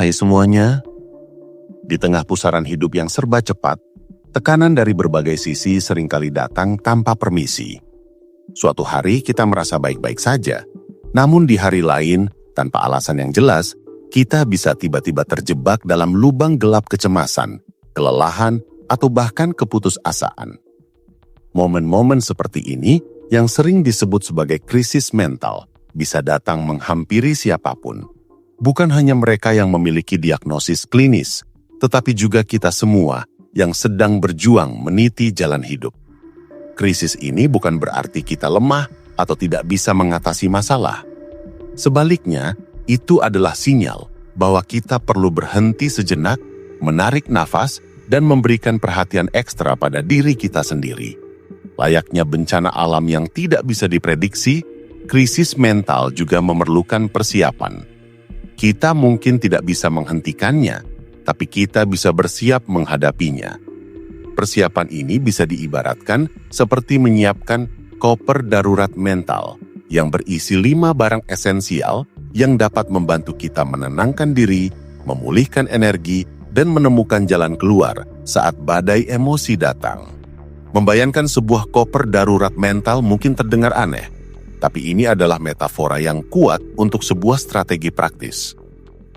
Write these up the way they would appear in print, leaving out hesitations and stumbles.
Hai semuanya, di tengah pusaran hidup yang serba cepat, tekanan dari berbagai sisi seringkali datang tanpa permisi. Suatu hari kita merasa baik-baik saja, namun di hari lain, tanpa alasan yang jelas, kita bisa tiba-tiba terjebak dalam lubang gelap kecemasan, kelelahan, atau bahkan keputusasaan. Momen-momen seperti ini yang sering disebut sebagai krisis mental bisa datang menghampiri siapapun. Bukan hanya mereka yang memiliki diagnosis klinis, tetapi juga kita semua yang sedang berjuang meniti jalan hidup. Krisis ini bukan berarti kita lemah atau tidak bisa mengatasi masalah. Sebaliknya, itu adalah sinyal bahwa kita perlu berhenti sejenak, menarik nafas, dan memberikan perhatian ekstra pada diri kita sendiri. Layaknya bencana alam yang tidak bisa diprediksi, krisis mental juga memerlukan persiapan. Kita mungkin tidak bisa menghentikannya, tapi kita bisa bersiap menghadapinya. Persiapan ini bisa diibaratkan seperti menyiapkan koper darurat mental yang berisi 5 barang esensial yang dapat membantu kita menenangkan diri, memulihkan energi, dan menemukan jalan keluar saat badai emosi datang. Membayangkan sebuah koper darurat mental mungkin terdengar aneh, tapi ini adalah metafora yang kuat untuk sebuah strategi praktis.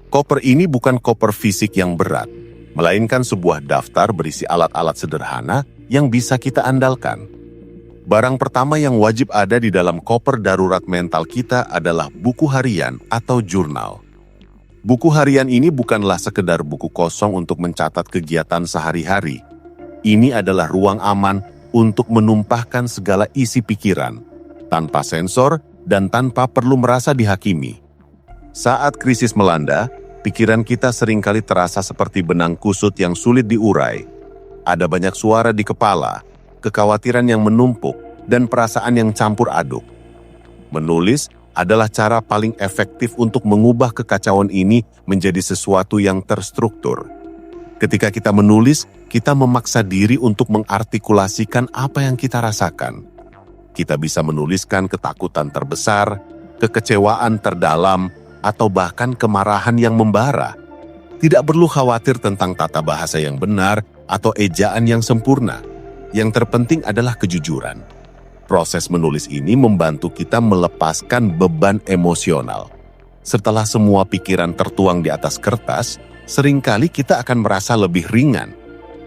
Koper ini bukan koper fisik yang berat, melainkan sebuah daftar berisi alat-alat sederhana yang bisa kita andalkan. Barang pertama yang wajib ada di dalam koper darurat mental kita adalah buku harian atau jurnal. Buku harian ini bukanlah sekedar buku kosong untuk mencatat kegiatan sehari-hari. Ini adalah ruang aman untuk menumpahkan segala isi pikiran, tanpa sensor dan tanpa perlu merasa dihakimi. Saat krisis melanda, pikiran kita seringkali terasa seperti benang kusut yang sulit diurai. Ada banyak suara di kepala, kekhawatiran yang menumpuk, dan perasaan yang campur aduk. Menulis adalah cara paling efektif untuk mengubah kekacauan ini menjadi sesuatu yang terstruktur. Ketika kita menulis, kita memaksa diri untuk mengartikulasikan apa yang kita rasakan. Kita bisa menuliskan ketakutan terbesar, kekecewaan terdalam, atau bahkan kemarahan yang membara. Tidak perlu khawatir tentang tata bahasa yang benar atau ejaan yang sempurna. Yang terpenting adalah kejujuran. Proses menulis ini membantu kita melepaskan beban emosional. Setelah semua pikiran tertuang di atas kertas, seringkali kita akan merasa lebih ringan.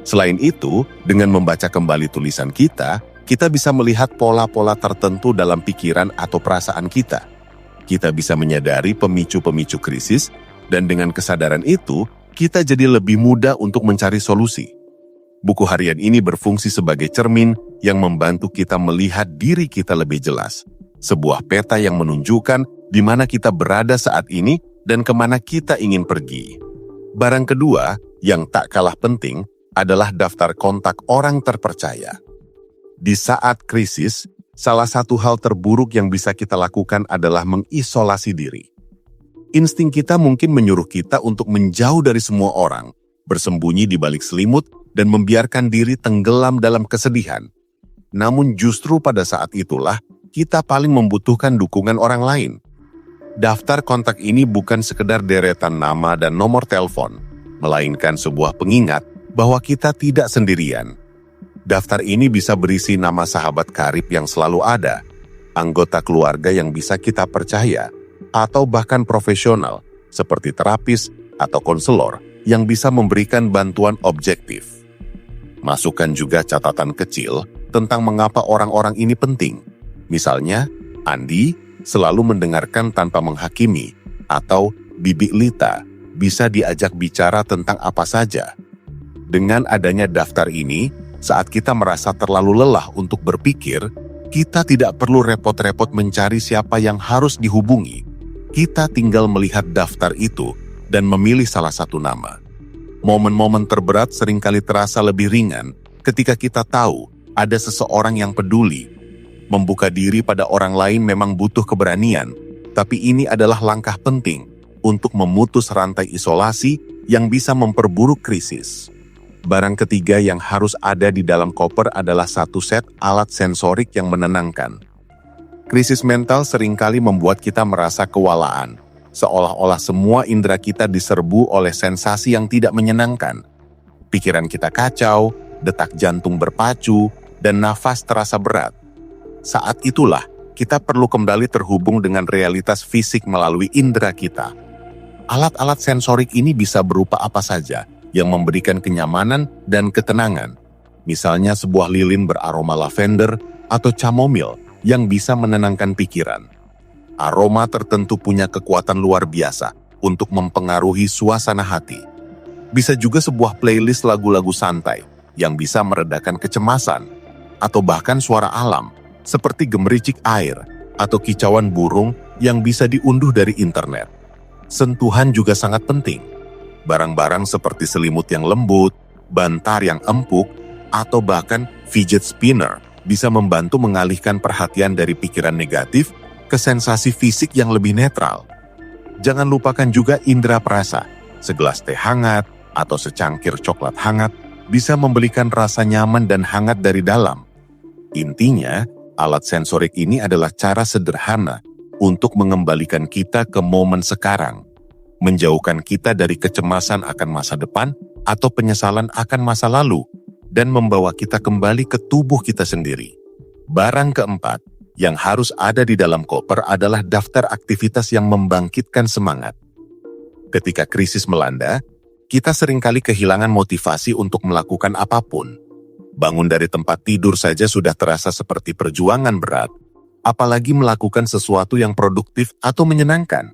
Selain itu, dengan membaca kembali tulisan kita bisa melihat pola-pola tertentu dalam pikiran atau perasaan kita. Kita bisa menyadari pemicu-pemicu krisis, dan dengan kesadaran itu, kita jadi lebih mudah untuk mencari solusi. Buku harian ini berfungsi sebagai cermin yang membantu kita melihat diri kita lebih jelas. Sebuah peta yang menunjukkan di mana kita berada saat ini dan kemana kita ingin pergi. Barang kedua, yang tak kalah penting, adalah daftar kontak orang terpercaya. Di saat krisis, salah satu hal terburuk yang bisa kita lakukan adalah mengisolasi diri. Insting kita mungkin menyuruh kita untuk menjauh dari semua orang, bersembunyi di balik selimut, dan membiarkan diri tenggelam dalam kesedihan. Namun justru pada saat itulah, kita paling membutuhkan dukungan orang lain. Daftar kontak ini bukan sekedar deretan nama dan nomor telepon, melainkan sebuah pengingat bahwa kita tidak sendirian. Daftar ini bisa berisi nama sahabat karib yang selalu ada, anggota keluarga yang bisa kita percaya, atau bahkan profesional seperti terapis atau konselor yang bisa memberikan bantuan objektif. Masukkan juga catatan kecil tentang mengapa orang-orang ini penting. Misalnya, Andi selalu mendengarkan tanpa menghakimi, atau Bibi Lita bisa diajak bicara tentang apa saja. Dengan adanya daftar ini, saat kita merasa terlalu lelah untuk berpikir, kita tidak perlu repot-repot mencari siapa yang harus dihubungi. Kita tinggal melihat daftar itu dan memilih salah satu nama. Momen-momen terberat seringkali terasa lebih ringan ketika kita tahu ada seseorang yang peduli. Membuka diri pada orang lain memang butuh keberanian, tapi ini adalah langkah penting untuk memutus rantai isolasi yang bisa memperburuk krisis. Barang ketiga yang harus ada di dalam koper adalah satu set alat sensorik yang menenangkan. Krisis mental seringkali membuat kita merasa kewalahan, seolah-olah semua indera kita diserbu oleh sensasi yang tidak menyenangkan. Pikiran kita kacau, detak jantung berpacu, dan nafas terasa berat. Saat itulah kita perlu kembali terhubung dengan realitas fisik melalui indera kita. Alat-alat sensorik ini bisa berupa apa saja yang memberikan kenyamanan dan ketenangan. Misalnya sebuah lilin beraroma lavender atau chamomile yang bisa menenangkan pikiran. Aroma tertentu punya kekuatan luar biasa untuk mempengaruhi suasana hati. Bisa juga sebuah playlist lagu-lagu santai yang bisa meredakan kecemasan, atau bahkan suara alam seperti gemericik air atau kicauan burung yang bisa diunduh dari internet. Sentuhan juga sangat penting. Barang-barang seperti selimut yang lembut, bantal yang empuk, atau bahkan fidget spinner bisa membantu mengalihkan perhatian dari pikiran negatif ke sensasi fisik yang lebih netral. Jangan lupakan juga indera perasa. Segelas teh hangat atau secangkir coklat hangat bisa memberikan rasa nyaman dan hangat dari dalam. Intinya, alat sensorik ini adalah cara sederhana untuk mengembalikan kita ke momen sekarang, menjauhkan kita dari kecemasan akan masa depan atau penyesalan akan masa lalu, dan membawa kita kembali ke tubuh kita sendiri. Barang keempat yang harus ada di dalam koper adalah daftar aktivitas yang membangkitkan semangat. Ketika krisis melanda, kita seringkali kehilangan motivasi untuk melakukan apapun. Bangun dari tempat tidur saja sudah terasa seperti perjuangan berat, apalagi melakukan sesuatu yang produktif atau menyenangkan.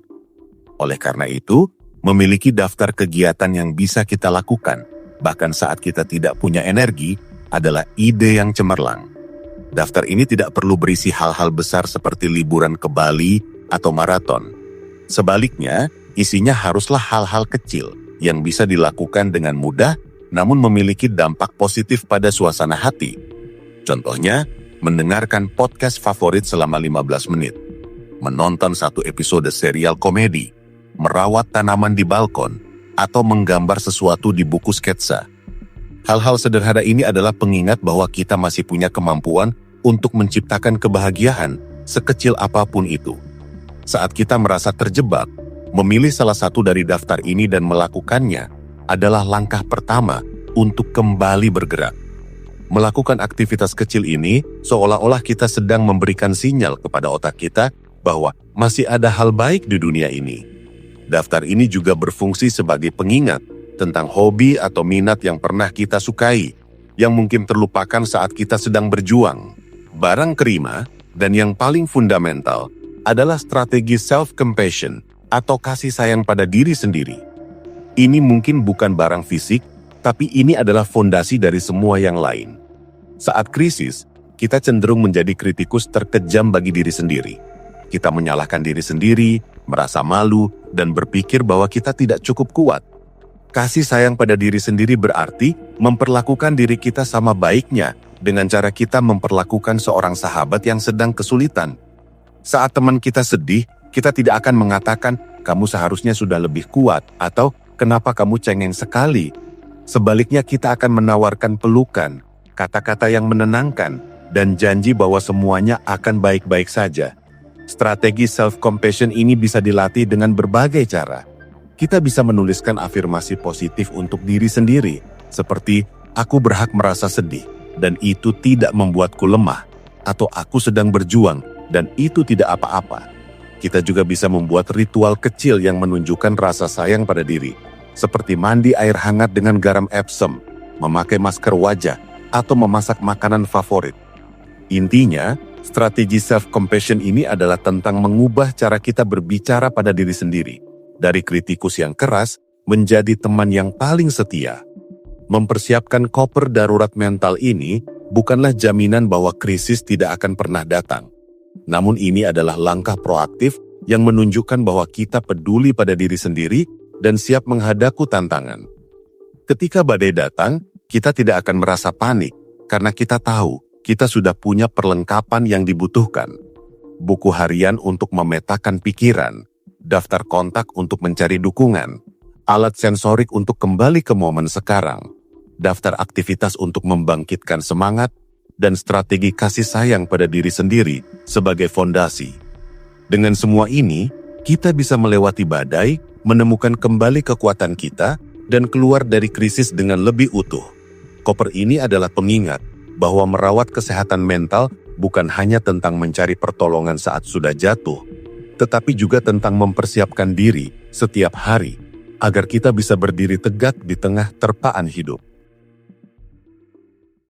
Oleh karena itu, memiliki daftar kegiatan yang bisa kita lakukan, bahkan saat kita tidak punya energi, adalah ide yang cemerlang. Daftar ini tidak perlu berisi hal-hal besar seperti liburan ke Bali atau maraton. Sebaliknya, isinya haruslah hal-hal kecil yang bisa dilakukan dengan mudah namun memiliki dampak positif pada suasana hati. Contohnya, mendengarkan podcast favorit selama 15 menit, menonton satu episode serial komedi, merawat tanaman di balkon, atau menggambar sesuatu di buku sketsa. Hal-hal sederhana ini adalah pengingat bahwa kita masih punya kemampuan untuk menciptakan kebahagiaan sekecil apapun itu. Saat kita merasa terjebak, memilih salah satu dari daftar ini dan melakukannya adalah langkah pertama untuk kembali bergerak. Melakukan aktivitas kecil ini seolah-olah kita sedang memberikan sinyal kepada otak kita bahwa masih ada hal baik di dunia ini. Daftar ini juga berfungsi sebagai pengingat tentang hobi atau minat yang pernah kita sukai, yang mungkin terlupakan saat kita sedang berjuang. Barang kelima, dan yang paling fundamental, adalah strategi self-compassion atau kasih sayang pada diri sendiri. Ini mungkin bukan barang fisik, tapi ini adalah fondasi dari semua yang lain. Saat krisis, kita cenderung menjadi kritikus terkejam bagi diri sendiri. Kita menyalahkan diri sendiri, merasa malu, dan berpikir bahwa kita tidak cukup kuat. Kasih sayang pada diri sendiri berarti memperlakukan diri kita sama baiknya dengan cara kita memperlakukan seorang sahabat yang sedang kesulitan. Saat teman kita sedih, kita tidak akan mengatakan, "Kamu seharusnya sudah lebih kuat," atau "Kenapa kamu cengeng sekali?" Sebaliknya, kita akan menawarkan pelukan, kata-kata yang menenangkan, dan janji bahwa semuanya akan baik-baik saja. Strategi self-compassion ini bisa dilatih dengan berbagai cara. Kita bisa menuliskan afirmasi positif untuk diri sendiri, seperti "Aku berhak merasa sedih, dan itu tidak membuatku lemah," atau "Aku sedang berjuang, dan itu tidak apa-apa." Kita juga bisa membuat ritual kecil yang menunjukkan rasa sayang pada diri, seperti mandi air hangat dengan garam Epsom, memakai masker wajah, atau memasak makanan favorit. Intinya, strategi self-compassion ini adalah tentang mengubah cara kita berbicara pada diri sendiri, dari kritikus yang keras menjadi teman yang paling setia. Mempersiapkan koper darurat mental ini bukanlah jaminan bahwa krisis tidak akan pernah datang. Namun ini adalah langkah proaktif yang menunjukkan bahwa kita peduli pada diri sendiri dan siap menghadapi tantangan. Ketika badai datang, kita tidak akan merasa panik karena kita tahu kita sudah punya perlengkapan yang dibutuhkan. Buku harian untuk memetakan pikiran, daftar kontak untuk mencari dukungan, alat sensorik untuk kembali ke momen sekarang, daftar aktivitas untuk membangkitkan semangat, dan strategi kasih sayang pada diri sendiri sebagai fondasi. Dengan semua ini, kita bisa melewati badai, menemukan kembali kekuatan kita, dan keluar dari krisis dengan lebih utuh. Koper ini adalah pengingat bahwa merawat kesehatan mental bukan hanya tentang mencari pertolongan saat sudah jatuh, tetapi juga tentang mempersiapkan diri setiap hari agar kita bisa berdiri tegak di tengah terpaan hidup.